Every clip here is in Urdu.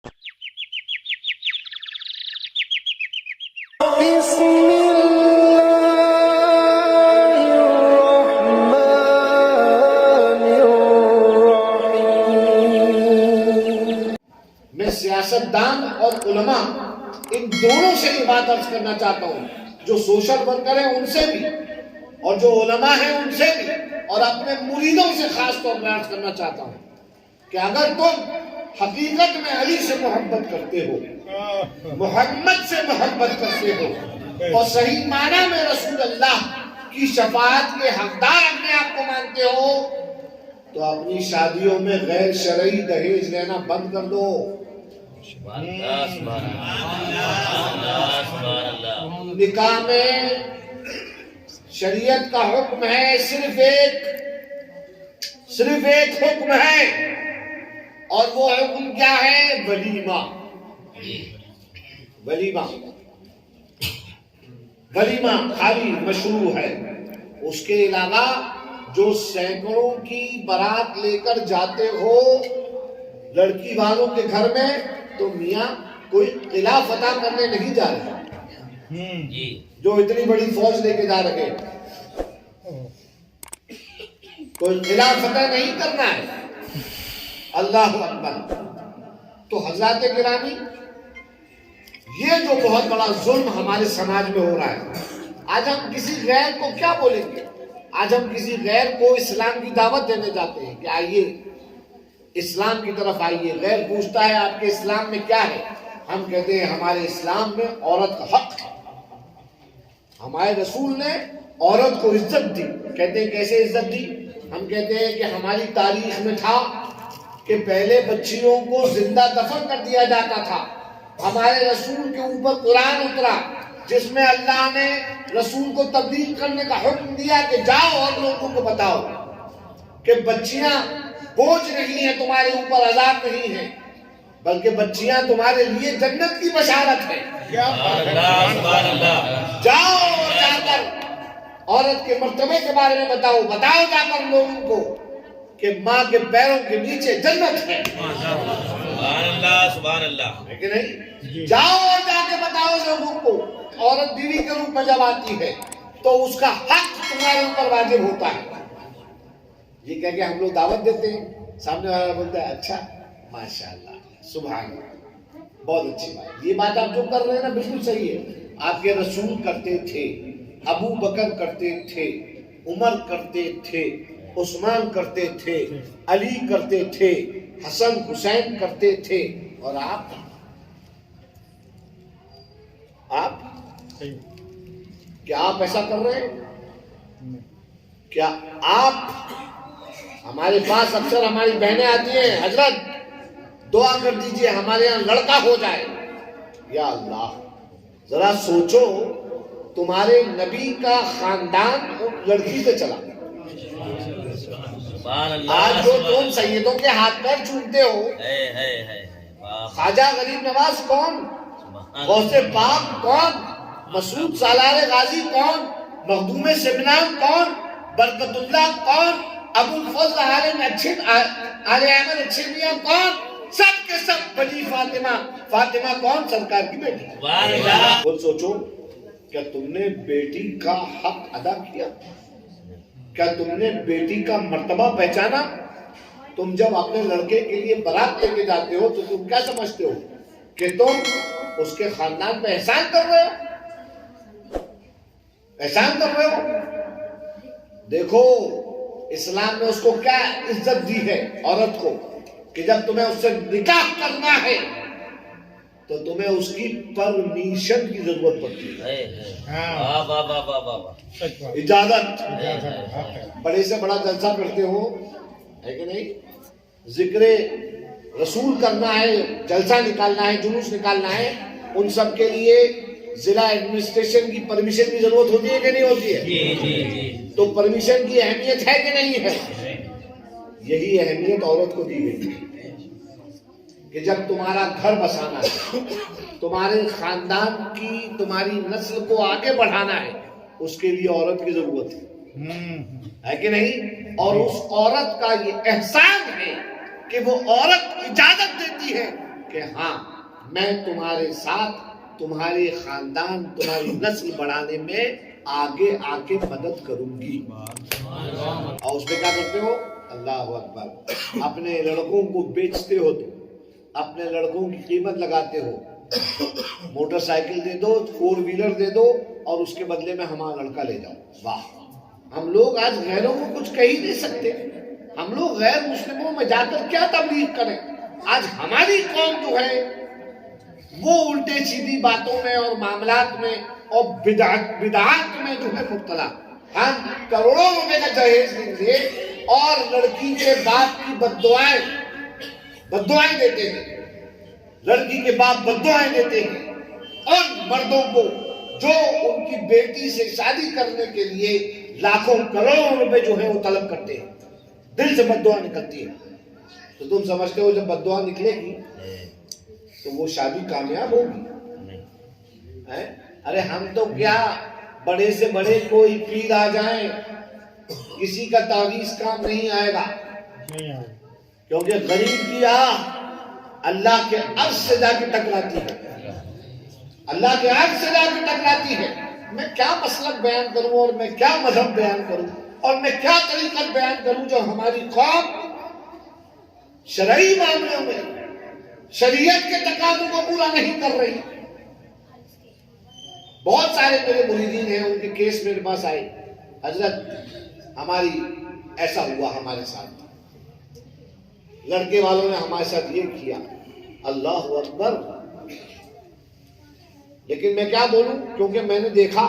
میں سیاستدان اور علماء ان دونوں سے یہ بات عرض کرنا چاہتا ہوں، جو سوشل ورکر ہیں ان سے بھی اور جو علماء ہیں ان سے بھی، اور اپنے مریدوں سے خاص طور پر عرض کرنا چاہتا ہوں کہ اگر تم حقیقت میں علی سے محبت کرتے ہو، محمد سے محبت کرتے ہو اور صحیح معنی میں رسول اللہ کی شفاعت کے حقدار اپنے آپ کو مانتے ہو، تو اپنی شادیوں میں غیر شرعی دہیج لینا بند کر دو۔ نکاح میں شریعت کا حکم ہے، صرف ایک حکم ہے، اور وہ حکم کیا ہے؟ ولیمہ۔ ولیمہ خالی مشروع ہے، اس کے علاوہ جو سینکڑوں کی بارات لے کر جاتے ہو لڑکی والوں کے گھر میں، تو میاں کوئی قلعہ فتح کرنے نہیں جا رہے، جو اتنی بڑی فوج لے کے جا رہے، کوئی قلعہ فتح نہیں کرنا ہے۔ اللہ اکبر۔ تو حضرات گرامی، یہ جو بہت بڑا ظلم ہمارے سماج میں ہو رہا ہے، آج ہم کسی غیر کو کیا بولیں گے؟ آج ہم کسی غیر کو اسلام کی دعوت دینے جاتے ہیں کہ آئیے اسلام کی طرف آئیے۔ غیر پوچھتا ہے آپ کے اسلام میں کیا ہے؟ ہم کہتے ہیں ہمارے اسلام میں عورت کا حق ہے، ہمارے رسول نے عورت کو عزت دی۔ کہتے ہیں کیسے عزت دی؟ ہم کہتے ہیں کہ ہماری تاریخ میں تھا کہ پہلے بچیوں کو زندہ دفن کر دیا جاتا تھا۔ ہمارے رسول کے اوپر قرآن اترا جس میں اللہ نے رسول کو تبلیغ کرنے کا حکم دیا کہ جاؤ اور لوگوں کو بتاؤ کہ بچیاں بوجھ نہیں ہیں تمہارے اوپر، عذاب نہیں ہے، بلکہ بچیاں تمہارے لیے جنت کی بشارت ہے۔ جاؤ جا کر عورت کے مرتبے کے بارے میں بتاؤ جا کر لوگوں کو کہ ماں کے پیروں کے نیچے جنت ہے۔ سبحان اللہ، ہے کہ نہیں؟ جاؤ اور جا کے بتاؤ لوگوں کو۔ عورت بیوی کے روپ میں جب آتی ہے تو اس کا حق تمہارے اوپر واجب ہوتا ہے۔ یہ کہہ کے ہم لوگ دعوت دیتے ہیں، سامنے والا بولتا ہے اچھا ماشاءاللہ سبحان اللہ، بہت اچھی بات۔ یہ بات آپ جو کر رہے ہیں نا بالکل صحیح ہے۔ آپ کے رسول کرتے تھے، ابو بکر کرتے تھے، عمر کرتے تھے، عثمان کرتے تھے، علی کرتے تھے، حسن حسین کرتے تھے، اور آپ کیا آپ ایسا کر رہے ہیں؟ کیا آپ؟ ہمارے پاس اکثر ہماری بہنیں آتی ہیں، حضرت دعا کر دیجئے ہمارے یہاں لڑکا ہو جائے۔ یا اللہ، ذرا سوچو، تمہارے نبی کا خاندان لڑکی سے چلا۔ آج جو تم سیدوں کے ہاتھ پیر چومتے ہو، خواجہ غریب نواز کون؟ غوث پاک کون؟ مسعود سالار غازی کون؟ مخدوم سمنان کون؟ برکت اللہ کون؟ ابو الفضل آل احمد اچھے میاں کون؟ سب کے سب بنی فاطمہ کون؟ سرکار کی بیٹی۔ خود سوچو، کیا تم نے بیٹی کا حق ادا کیا؟ کیا تم نے بیٹی کا مرتبہ پہچانا؟ تم جب اپنے لڑکے کے لیے بارات لے کے جاتے ہو تو تم کیا سمجھتے ہو کہ تم اس کے خاندان پہ احسان کر رہے ہو؟ احسان کر رہے ہو؟ دیکھو اسلام نے اس کو کیا عزت دی ہے، عورت کو، کہ جب تمہیں اس سے نکاح کرنا ہے تو تمہیں اس کی پرمیشن کی ضرورت پڑتی ہے، اجازت۔ بڑے سے بڑا جلسہ کرتے ہو، ہے کہ نہیں؟ ذکر رسول کرنا ہے، جلسہ نکالنا ہے، جلوس نکالنا ہے، ان سب کے لیے ضلع ایڈمنسٹریشن کی پرمیشن کی ضرورت ہوتی ہے کہ نہیں ہوتی ہے؟ تو پرمیشن کی اہمیت ہے کہ نہیں ہے؟ یہی اہمیت عورت کو دی گئی ہے کہ جب تمہارا گھر بسانا ہے، تمہارے خاندان کی، تمہاری نسل کو آگے بڑھانا ہے، اس کے لیے عورت کی ضرورت ہے کہ نہیں؟ اور اس عورت کا یہ احسان ہے کہ وہ عورت اجازت دیتی ہے کہ ہاں میں تمہارے ساتھ تمہارے خاندان تمہاری نسل بڑھانے میں آگے آ کے مدد کروں گی. اور اس میں کیا کرتے ہو؟ اللہ اکبر. اپنے لڑکوں کو بیچتے ہو تو اپنے لڑکوں کی قیمت لگاتے ہو. موٹر سائیکل دے دو, 4 ویلر دے دو اور اس کے بدلے میں ہمارا لڑکا لے جاؤ. واہ. ہم لوگ آج غیروں کو کچھ کہہ نہیں سکتے. ہم لوگ غیر مسلموں میں جا کر کیا تبلیغ کریں؟ آج ہماری قوم جو ہے وہ الٹے سیدھی باتوں میں اور معاملات میں اور بدعات میں جو ہے مبتلا. ہم کروڑوں روپے کا جہیز دیں گے اور لڑکی کے باپ کی بددعائیں دیتے ہیں. لڑکی کے باپ بددعائیں دیتے ہیں اور مردوں کو جو ان کی بیٹی سے شادی کرنے کے لیے لاکھوں کروڑوں روپے جو ہے وہ طلب کرتے ہیں. دل سے بددعا نکلتی ہے. تو تم سمجھتے ہو جب بددعا نکلے گی تو وہ شادی کامیاب ہوگی؟ ارے ہم تو کیا, بڑے سے بڑے کوئی پیر آ جائیں کسی کا تعویذ کام نہیں آئے گا, کیونکہ غریب کی اللہ کے عرش سے جا کے ٹکراتی ہے. اللہ کے عرش سے جا کے ٹکراتی ہے. میں کیا مسلک بیان کروں اور میں کیا مذہب بیان کروں اور میں کیا طریقہ بیان کروں جو ہماری قوم شرعی معاملوں میں شریعت کے تقاضوں کو پورا نہیں کر رہی. بہت سارے میرے مریدین ہیں, ان کے کیس میرے پاس آئے, حضرت ہماری ایسا ہوا ہمارے ساتھ, لڑکے والوں نے ہمارے ساتھ یہ کیا. اللہ اکبر. لیکن میں کیا بولوں, کیونکہ میں نے دیکھا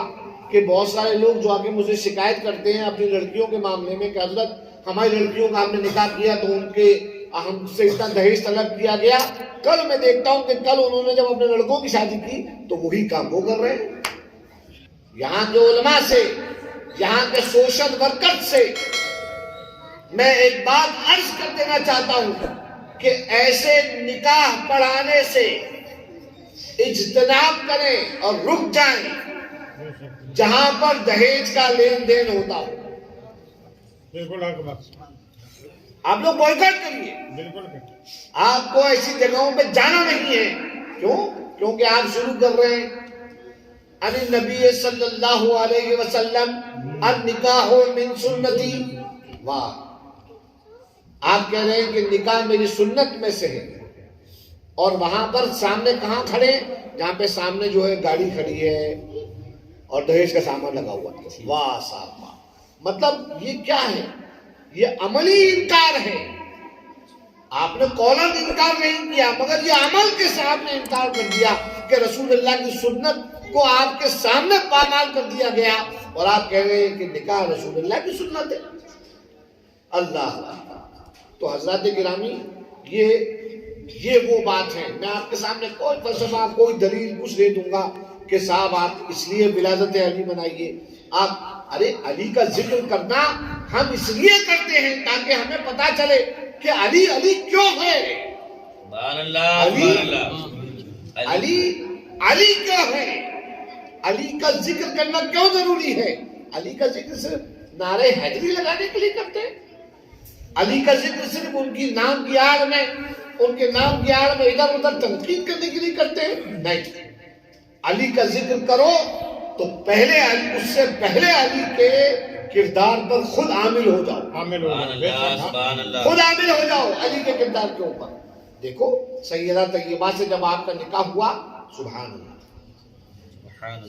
کہ بہت سارے لوگ جو آگے مجھے شکایت کرتے ہیں اپنی لڑکیوں کے معاملے میں کہ حضرت ہماری لڑکیوں کا ہم نے نکاح کیا تو ان کے ہم سے اتنا دہیج طلب کیا گیا. کل میں دیکھتا ہوں کہ کل انہوں نے جب اپنے لڑکوں کی شادی کی تو وہی کام وہ کر رہے ہیں. یہاں کے علماء سے, یہاں کے سوشل ورکر سے میں ایک بات عرض کر دینا چاہتا ہوں کہ ایسے نکاح پڑھانے سے اجتناب کریں اور رک جائیں جہاں پر دہیج کا لین دین ہوتا ہو. آپ لوگ بائیکاٹ کریے. آپ کو ایسی جگہوں پہ جانا نہیں ہے. کیوں؟ کیونکہ آپ شروع کر رہے ہیں ان نبی صلی اللہ علیہ وسلم النکاح من سنتی. واہ. آپ کہہ رہے ہیں کہ نکاح میری سنت میں سے ہے, اور وہاں پر سامنے کہاں کھڑے, جہاں پہ سامنے جو ہے گاڑی کھڑی ہے اور دہیج کا سامان لگا ہوا ہے. واہ صاحب واہ. مطلب یہ کیا ہے؟ یہ عملی انکار ہے. آپ نے قولاً انکار نہیں کیا مگر یہ عمل کے سامنے انکار کر دیا کہ رسول اللہ کی سنت کو آپ کے سامنے پامال کر دیا گیا, اور آپ کہہ رہے ہیں کہ نکاح رسول اللہ کی سنت ہے. اللہ. تو حضرات گرامی یہ وہ بات ہے. میں آپ کے سامنے کوئی فلسفہ کوئی دلیل کچھ نہیں دوں گا کہ صاحب آپ اس لیے ولادت علی منائیے. آپ ارے علی کا ذکر کرنا ہم اس لیے کرتے ہیں تاکہ ہمیں پتا چلے کہ علی علی کیوں ہے. علی کیوں ہے, علی کا ذکر کرنا کیوں ضروری ہے. علی کا ذکر صرف نعرہ حیدری لگانے کے لیے کرتے ہیں. علی کا ذکر صرف ان کی نام کی آڑ میں, ان کے نام کی آڑ میں ادھر ادھر تنقید کرنے کے لیے کرتے ہیں. نہیں, علی کا ذکر کرو تو پہلے علی, اس سے پہلے علی کے کردار پر خود عامل ہو جاؤ. خود عامل ہو جاؤ علی کے کردار کے اوپر. دیکھو سیدہ طیبہ سے جب آپ کا نکاح ہوا, سبحان اللہ,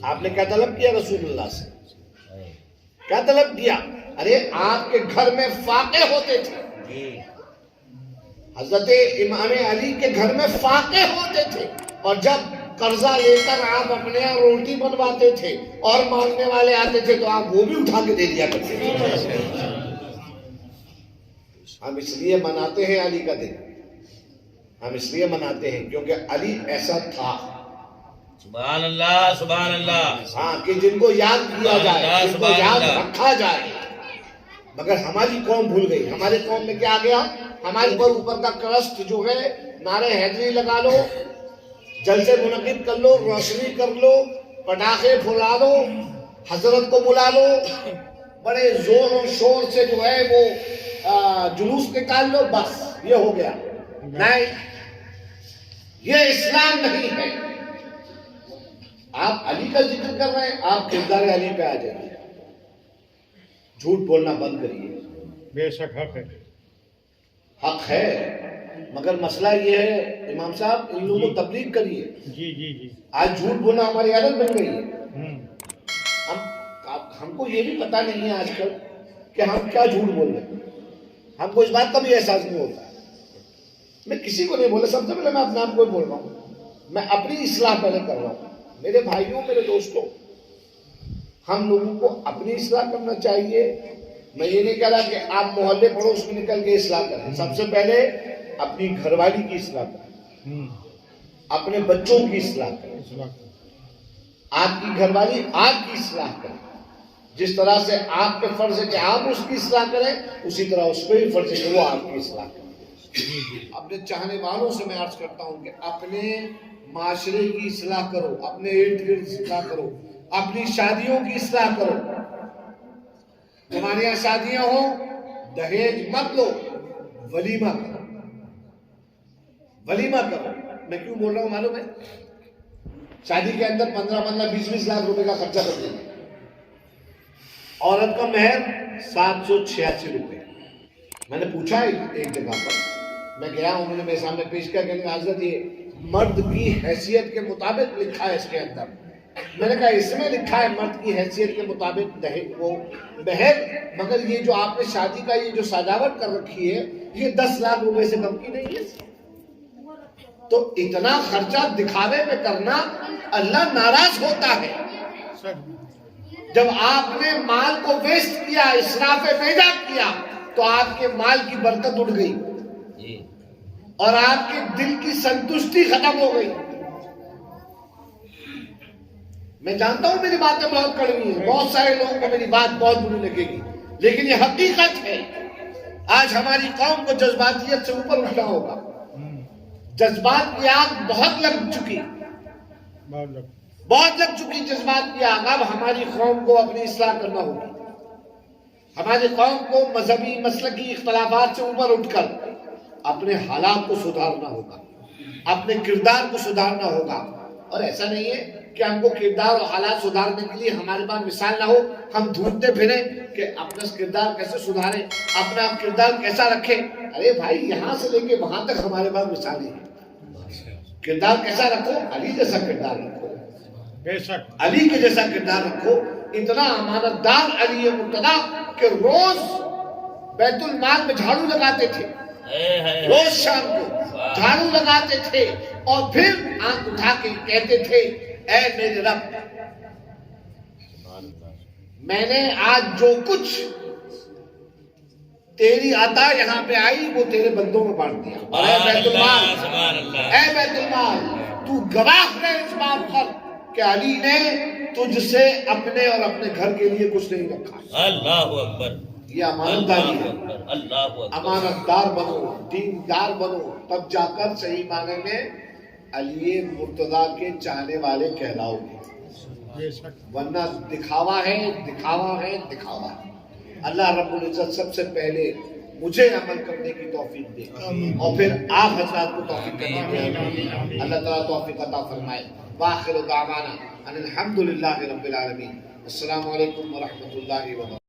آپ نے کیا طلب کیا رسول اللہ سے؟ کیا طلب کیا؟ ارے آپ کے گھر میں فاقے ہوتے تھے, حضرت امام علی کے گھر میں فاقے ہوتے تھے, اور جب قرضہ لے کر آپ اپنے یہاں روٹی بنواتے تھے اور مانگنے والے آتے تھے تو آپ وہ بھی اٹھا کے دے دیا کرتے تھے. ہم اس لیے مناتے ہیں علی کا دن, ہم اس لیے مناتے ہیں کیونکہ علی ایسا تھا. سبحان اللہ سبحان اللہ. ہاں, کہ جن کو یاد کیا جائے, جن کو یاد رکھا جائے. مگر ہماری قوم بھول گئی. ہمارے قوم میں کیا آ گیا, ہمارے اوپر کا کرسٹ جو ہے نعرہ حیدری لگا لو, جلسے منعقد کر لو, روشنی کر لو, پٹاخے پھلا لو, حضرت کو بلا لو, بڑے زور و شور سے جو ہے وہ جلوس نکال لو, بس یہ ہو گیا. نہیں, یہ اسلام نہیں ہے. آپ علی کا ذکر کر رہے ہیں, آپ کردار علی پہ آ جائیے. جھوٹ بولنا بند کریے. بے شک حق ہے. حق ہے, مگر مسئلہ یہ ہے امام صاحب, ان لوگوں کو تبلیغ کریے. جی جی جی. آج جھوٹ بولنا ہماری عادت بن گئی ہے. ہم کو یہ بھی پتا نہیں ہے آج کل کہ ہم کیا جھوٹ بول رہے ہیں. ہم کو اس بات کا بھی احساس نہیں ہوتا. میں کسی کو نہیں بولا, سب سے پہلے میں اپنے آپ کو بول رہا ہوں, میں اپنی اصلاح پہلے کر رہا ہوں. میرے بھائیوں, میرے دوستوں, ہم لوگوں کو اپنی اصلاح کرنا چاہیے. میں یہ نہیں کہہ رہا کہ آپ محلے پڑوس میں نکل کے اصلاح کریں. سب سے پہلے اپنی گھر والی کی اصلاح کریں, اپنے بچوں کی اصلاح کریں. آپ کی گھر والی آپ کی اصلاح کریں. جس طرح سے آپ پہ فرض ہے کہ آپ اس کی اصلاح کریں, اسی طرح اس پہ بھی فرض ہے کہ وہ آپ کی اصلاح کریں. اپنے چاہنے والوں سے میں عرض کرتا ہوں کہ اپنے معاشرے کی اصلاح کرو, اپنے ارد گرد اصلاح کرو, اپنی شادیوں کی اصلاح کرو. تمہارے یہاں شادیاں ہوں, دہیج مت لو, ولیمہ کرو. ولیمہ کرو. میں کیوں بول رہا ہوں معلوم ہے؟ شادی کے اندر 15-20 لاکھ روپے کا خرچہ کر دیں گے. عورت کا مہر 786 روپے. میں نے پوچھا ایک جگہ پر, میں گیا, انہوں نے میرے سامنے پیش کیا کہ حضرت یہ مرد کی حیثیت کے مطابق لکھا ہے اس کے اندر. میں نے کہا اس میں لکھا ہے مرد کی حیثیت کے مطابق دہیج وہ مہر, مگر یہ جو آپ نے شادی کا یہ جو سجاوٹ کر رکھی ہے یہ 10 لاکھ روپے سے کم کی نہیں ہے. تو اتنا خرچہ دکھاوے میں کرنا, اللہ ناراض ہوتا ہے. جب آپ نے مال کو ویسٹ کیا, اسراف پیدا کیا, تو آپ کے مال کی برکت اٹھ گئی اور آپ کے دل کی سنتشٹی ختم ہو گئی. میں جانتا ہوں میری باتیں بہت کڑوی ہیں, بہت سارے لوگوں کو میری بات بہت بری لگے گی, لیکن یہ حقیقت ہے. آج ہماری قوم کو جذباتیت سے اوپر اٹھنا ہوگا. جذبات کی آگ بہت لگ چکی, بہت لگ چکی جذبات کی آگ. اب ہماری قوم کو اپنی اصلاح کرنا ہوگی. ہماری قوم کو مذہبی مسلکی اختلافات سے اوپر اٹھ کر اپنے حالات کو سدھارنا ہوگا, اپنے کردار کو سدھارنا ہوگا. اور ایسا نہیں ہے کہ ہم کو کردار اور حالات سدھارنے کے لیے ہمارے پاس مثال نہ ہو, ہم ڈھونڈتے پھریں کہ اپنا کردار کیسے سدھاریں, اپنا کردار کیسا رکھیں. ارے بھائی, یہاں سے لے کے وہاں تک ہمارے پاس مثالیں ہیں. کردار کیسا رکھو, علی جیسا کردار رکھو, بے شک علی کے جیسا کردار رکھو. اتنا امانت دار علی مرتضیٰ کہ روز بیت المال میں جھاڑو لگاتے تھے, روز شام کو جھاڑو لگاتے تھے, اور پھر آنکھ اٹھا کے کہتے تھے, اے میرے رب, میں نے آج جو کچھ تیری عطا یہاں پہ آئی وہ تیرے بندوں میں بانٹ دیا. اور اے بیت المال, اے بیت المال, تو گواہ ہے اس بات پر کہ علی نے تجھ سے اپنے اور اپنے گھر کے لیے کچھ نہیں رکھا. اللہ اکبر. یہ امانت داری ہے. اللہ اکبر. امانت دار بنو, دیندار بنو, تب جا کر صحیح معنی میں علی مرتضیٰ کے چاہنے والے کہلاؤ گے. ورنہ دکھاوا ہے, دکھاوا ہے, دکھاوا ہے. اللہ رب العزت سب سے پہلے مجھے عمل کرنے کی توفیق دے, اور پھر آپ حضرات کو توفیق کرنے دے. اللہ تعالیٰ توفیق عطا فرمائے. وآخر دعوانا ان الحمدللہ رب العالمین. السلام علیکم ورحمۃ اللہ وبرکاتہ.